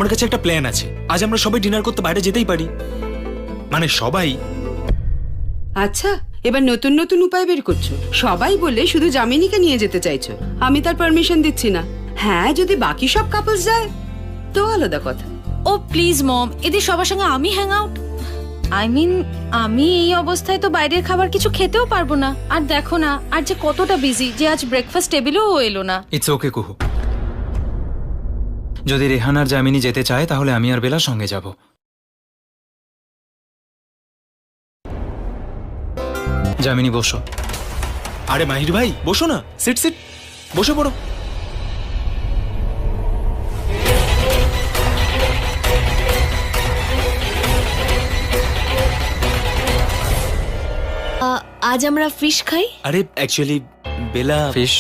আমার কাছে একটা প্ল্যান আছে। আজ আমরা সবাই ডিনার করতে বাইরে যেতেই পারি, মানে সবাই। আচ্ছা, এবার নতুন নতুন উপায় বের করছো। সবাই বলে শুধু যামিনীকে নিয়ে যেতে চাইছো, আমি তার পারমিশন দিচ্ছি না। হ্যাঁ, যদি বাকি সব কাপলস যায় তো আলাদা কথা। ও প্লিজ মম, এদের সবার সঙ্গে আমি হ্যাং আউট। আমি এই অবস্থায় তো বাইরের খাবার কিছু খেতেও পারবো না। আর দেখো না, আর যে কতটা বিজি, যে আজ ব্রেকফাস্ট টেবিলেও ও এলো না। ইটস ওকে কুহু, যদি রেহান আর জামিনী যেতে চায় তাহলে আমি আর বেলা সঙ্গে যাব। জামিনী বসো। আরে মাহির ভাই বসো না, সিট সিট, বসে পড়ো। আজ আমরা ফিশ খাই। আরে অ্যাকচুয়ালি বেলা ফিশ